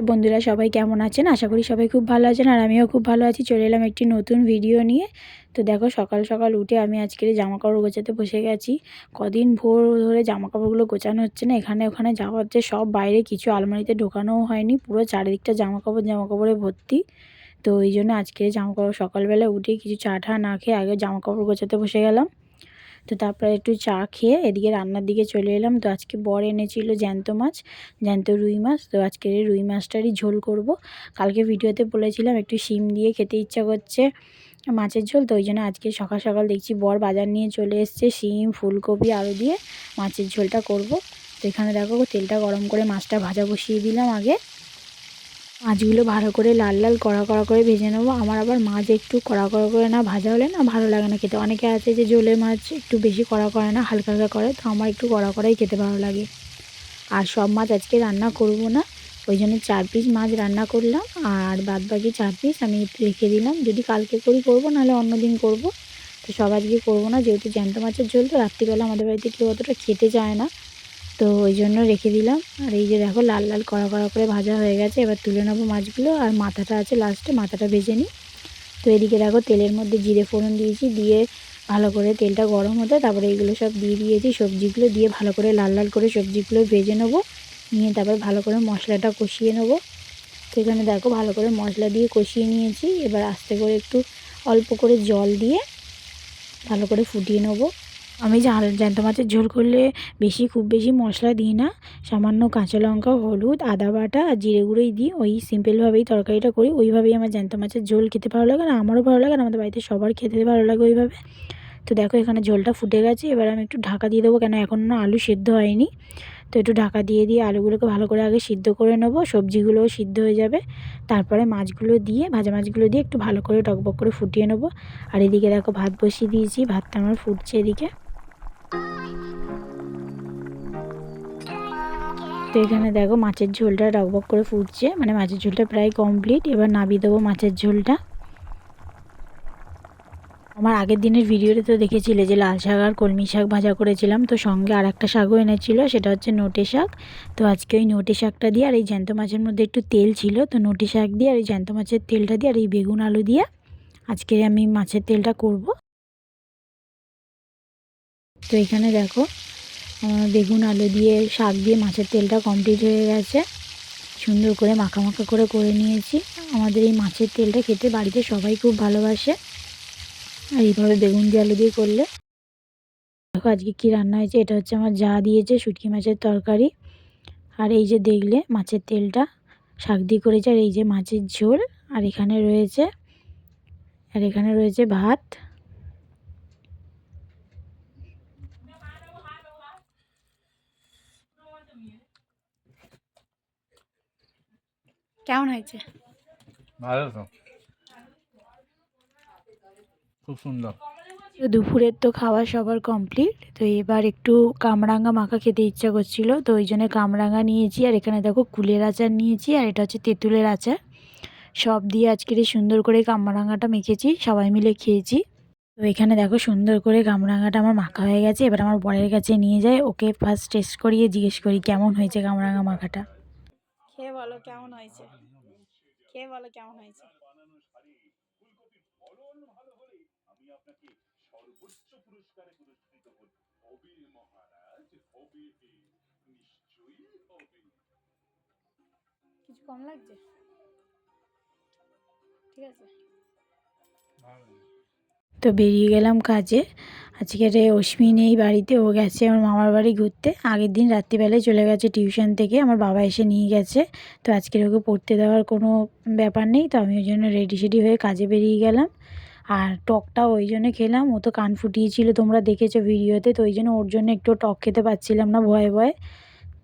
বন্ধুরা সবাই কেমন আছেন? আশা করি সবাই খুব ভালো আছেন আর আমিও খুব ভালো আছি। চলে এলাম একটি নতুন ভিডিও নিয়ে। তো দেখো সকাল সকাল উঠে আমি আজকের জামাকাপড় গোছাতে বসে গেছি। কদিন ভোর ধরে জামাকাপড়গুলো গোছানো হচ্ছে না, এখানে ওখানে যাওয়া হচ্ছে, সব বাইরে, কিছু আলমারিতে ঢোকানোও হয়নি, পুরো চারিদিকটা জামাকাপড়ে ভর্তি। তো এই জন্য আজকে জামাকাপড় সকালবেলা উঠে কিছু চা টা না খেয়ে আগে জামাকাপড় গোছাতে বসে গেলাম। তো তারপরে একটু চা খেয়ে এদিকে রান্নার দিকে চলে এলাম। তো আজকে বর এনেছিল জ্যান্ত মাছ, জ্যান্ত রুই মাছ। তো আজকে রুই মাছটারই ঝোল করব। কালকে ভিডিওতে বলেছিলাম একটু শিম দিয়ে খেতে ইচ্ছা করছে মাছের ঝোল, তো ওই জন্য আজকে সকাল সকাল দেখছি বর বাজার নিয়ে চলে এসছে, শিম, ফুলকপি, আলু দিয়ে মাছের ঝোলটা করব। তো এখানে দেখো তেলটা গরম করে মাছটা ভাজা বসিয়ে দিলাম আগে। মাছগুলো ভালো করে লাল লাল কড়া কড়া করে ভেজে নেবো। আমার আবার মাছ একটু কড়া কড়া করে না ভাজা হলে না ভালো লাগে না খেতে। অনেকে আছে যে ঝোলে মাছ একটু বেশি কড়া করে না, হালকা হালকা করে, তো আমার একটু কড়া কড়াই খেতে ভালো লাগে। আর সব মাছ আজকে রান্না করব না, ওই জন্য 4 পিস মাছ রান্না করলাম আর বাদ বাকি 4 পিস আমি রেখে দিলাম। যদি কালকে করবো, নাহলে অন্য দিন করবো। তো সব আজকে করবো না, যেহেতু জ্যান্ত মাছের ঝোল, তো রাত্রিবেলা আমাদের বাড়িতে কেউ অতটা খেতে চায় না, তো ওই জন্য রেখে দিলাম। আর এই যে দেখো লাল লাল কড়া কড়া করে ভাজা হয়ে গেছে। এবার তুলে নেবো মাছগুলো, আর মাথাটা আছে লাস্টে, মাথাটা ভেজে নিই। তো এদিকে দেখো তেলের মধ্যে জিরে ফোড়ন দিয়েছি, দিয়ে ভালো করে তেলটা গরম হতে তারপরে এগুলো সব দিয়ে দিয়েছি, সবজিগুলো দিয়ে ভালো করে লাল লাল করে সবজিগুলো ভেজে নেবো। নিয়ে তারপর ভালো করে মশলাটা কষিয়ে নেবো। তো এখানে দেখো ভালো করে মশলা দিয়ে কষিয়ে নিয়েছি। এবার আস্তে করে একটু অল্প করে জল দিয়ে ভালো করে ফুটিয়ে নেবো। আমি জ্যান্ত মাছের ঝোল করলে খুব বেশি মশলা দিই না, সামান্য কাঁচা লঙ্কা, হলুদ, আদা বাটা আর জিরে গুঁড়োই দিই। ওই সিম্পলভাবেই তরকারিটা করি, ওইভাবেই আমার জ্যান্ত মাছের ঝোল খেতে ভালো লাগে, আর আমারও ভালো লাগে, আর আমাদের বাড়িতে সবার খেতে ভালো লাগে ওইভাবে। তো দেখো এখানে ঝোলটা ফুটে গেছে, এবার আমি একটু ঢাকা দিয়ে দেবো, কেন এখন না আলু সেদ্ধ হয়নি। তো একটু ঢাকা দিয়ে আলুগুলোকে ভালো করে আগে সিদ্ধ করে নেবো, সবজিগুলোও সিদ্ধ হয়ে যাবে। তারপরে মাছগুলো দিয়ে, ভাজা মাছগুলো দিয়ে একটু ভালো করে টকবক করে ফুটিয়ে নেবো। আর এদিকে দেখো ভাত বসিয়ে দিয়েছি, ভাতটা আমার ফুটছে এদিকে। তো এখানে দেখো মাছের ঝোলটা টকবক করে ফুটছে, মানে মাছের ঝোলটা প্রায় কমপ্লিট। এবার নামিয়ে দেবো মাছের ঝোলটা। আমার আগের দিনের ভিডিওতে তো দেখেছিলে যে লাল শাক আর কলমি শাক ভাজা করেছিলাম, তো সঙ্গে আর একটা শাকও এনেছিল, সেটা হচ্ছে নোটে শাক। তো আজকে ওই নোটে শাকটা দিয়ে, আর এই জ্যান্ত মাছের মধ্যে একটু তেল ছিল, তো নোটে শাক দিয়ে আর এই জ্যান্ত মাছের তেলটা দিয়ে আর এই বেগুন আলু দিয়ে আজকে আমি মাছের তেলটা করব। তো এখানে দেখো বেগুন আলু দিয়ে শাক দিয়ে মাছের তেলটা কমপ্লিট হয়ে গেছে। সুন্দর করে মাখা মাখা করে নিয়েছি। আমাদের এই মাছের তেলটা খেতে বাড়িতে সবাই খুব ভালোবাসে, আর এইভাবে বেগুন দিয়ে আলু দিয়ে করলে। দেখো আজকে কি রান্না হয়েছে, এটা হচ্ছে আমার যা দিয়েছে শুটকি মাছের তরকারি। আর এই যে দেখলে মাছের তেলটা শাক দিয়ে করেছে, আর এই যে মাছের ঝোল, আর এখানে রয়েছে ভাত। কেমন হয়েছে? ভালো তো, খুব সুন্দর। তো দুপুরের তো খাওয়া সবার কমপ্লিট। তো এবার একটু কামরাঙা মাখা খেতে ইচ্ছা করছিল, তো ওই জন্য কামরাঙা নিয়েছি। আর এখানে দেখো কুলের আচার নিয়েছি, আর এটা হচ্ছে তেঁতুলের আচার। সব দিয়ে আজকের এই সুন্দর করে কামরাঙাটা মেখেছি, সবাই মিলে খেয়েছি। তো এখানে দেখো সুন্দর করে কামরাঙাটা আমার মাখা হয়ে গেছে। এবার আমার বরের কাছে নিয়ে যাই, ওকে ফার্স্ট টেস্ট করিয়ে জিজ্ঞেস করি কেমন হয়েছে কামরাঙা মাখাটা। খেয়ে বলো কেমন হয়েছে, খেয়ে বলো কেমন হয়েছে। কিছু কম লাগছে? ঠিক আছে। তো বেরিয়ে গেলাম কাজে। আজকে অশ্মি নেই বাড়িতে, ও গেছে আমার মামার বাড়ি ঘুরতে। আগের দিন রাত্রিবেলায় চলে গেছে টিউশন থেকে, আমার বাবা এসে নিয়ে গেছে। তো আজকের ওকে পড়তে দেওয়ার কোনো ব্যাপার নেই, তো আমি ওই জন্য রেডি সেডি হয়ে কাজে বেরিয়ে গেলাম। আর টকটাও ওই জন্য খেলাম, ও তো কান ফুটিয়েছিল, তোমরা দেখেছো ভিডিওতে, তো ওই জন্য ওর জন্য একটু টক খেতে পাচ্ছিলাম না ভয়ে ভয়ে।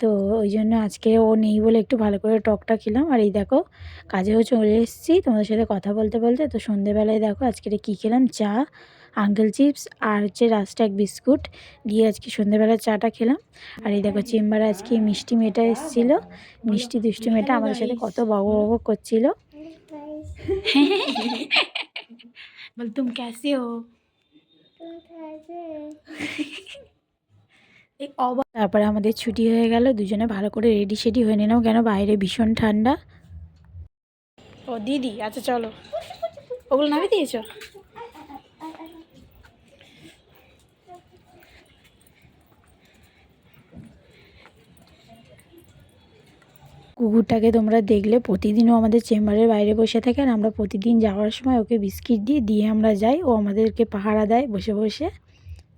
তো ওই জন্য আজকে ও নেই বলে একটু ভালো করে টকটা খেলাম। আর এই দেখো কাজেও চলে এসেছি তোমাদের সাথে কথা বলতে বলতে। তো সন্ধেবেলায় দেখো আজকে কী খেলাম, চা, আঙ্কেল চিপস আর হচ্ছে রাস্টাক বিস্কুট দিয়ে আজকে সন্ধেবেলা চাটা খেলাম। আর এই দেখো চেম্বারে আজকে মিষ্টি মেয়েটা এসেছিলো, মিষ্টি দুষ্টু মেয়েটা আমাদের সাথে কত বক বক করছিল। বল তুম ক্যাসে হো। তারপরে আমাদের ছুটি হয়ে গেল, দুজনে ভালো করে রেডি সেডি হয়ে নিলাম, কেন বাইরে ভীষণ ঠান্ডা। ও দিদি, আচ্ছা চলো। ওগুলো নামিয়ে দিয়েছো? কুকুরটাকে তোমরা দেখলে প্রতিদিনও আমাদের চেম্বারের বাইরে বসে থাকে, আর আমরা প্রতিদিন যাওয়ার সময় ওকে বিস্কিট দিয়ে আমরা যাই। ও আমাদেরকে পাহারা দেয় বসে বসে।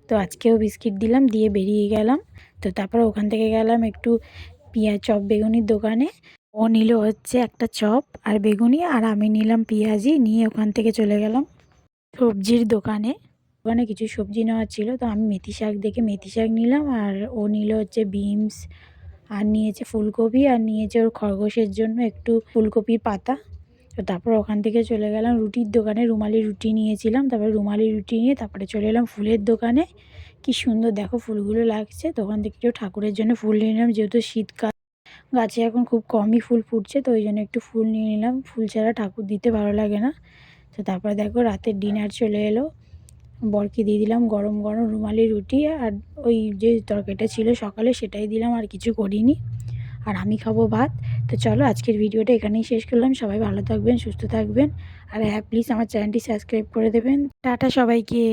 তো আজকেও বিস্কিট দিলাম, দিয়ে বেরিয়ে গেলাম। তো তারপর ওখান থেকে গেলাম একটু পেঁয়াজ চপ বেগুনির দোকানে। ও নিল হচ্ছে একটা চপ আর বেগুনি, আর আমি নিলাম পেঁয়াজি। নিয়ে ওখান থেকে চলে গেলাম সবজির দোকানে। ওখানে কিছু সবজি নেওয়ার ছিল, তো আমি মেথি শাক দেখে মেথি শাক নিলাম, আর ও নিল হচ্ছে বিনস, আর নিয়েছে ফুলকপি, আর নিয়েছে ওর খরগোশের জন্য একটু ফুলকপির পাতা। তো তারপর ওখান থেকে চলে গেলাম রুটির দোকানে, রুমালি রুটি নিয়েছিলাম। তারপরে রুমালি রুটি নিয়ে তারপরে চলে এলাম ফুলের দোকানে। কি সুন্দর দেখো ফুলগুলো লাগছে। তো ওখান থেকে একটু ঠাকুরের জন্য ফুল নিয়ে নিলাম, যেহেতু শীতকাল, গাছে এখন খুব কমই ফুল ফুটছে, তো ওই জন্য একটু ফুল নিয়ে নিলাম। ফুল ছাড়া ঠাকুর দিতে ভালো লাগে না। তো তারপরে দেখো রাতের ডিনার চলে এলো। বরকে দিয়ে দিলাম গরম গরম রুমালি রুটি, আর ওই যে তরকারিটা ছিল সকালে সেটাই দিলাম, আর কিছু করিনি। আর আমি খাবো ভাত। তো চলো আজকের ভিডিওটা এখানেই শেষ করলাম। সবাই ভালো থাকবেন, সুস্থ থাকবেন, আর হ্যাঁ প্লিজ আমার চ্যানেলটি সাবস্ক্রাইব করে দেবেন। টাটা সবাইকে।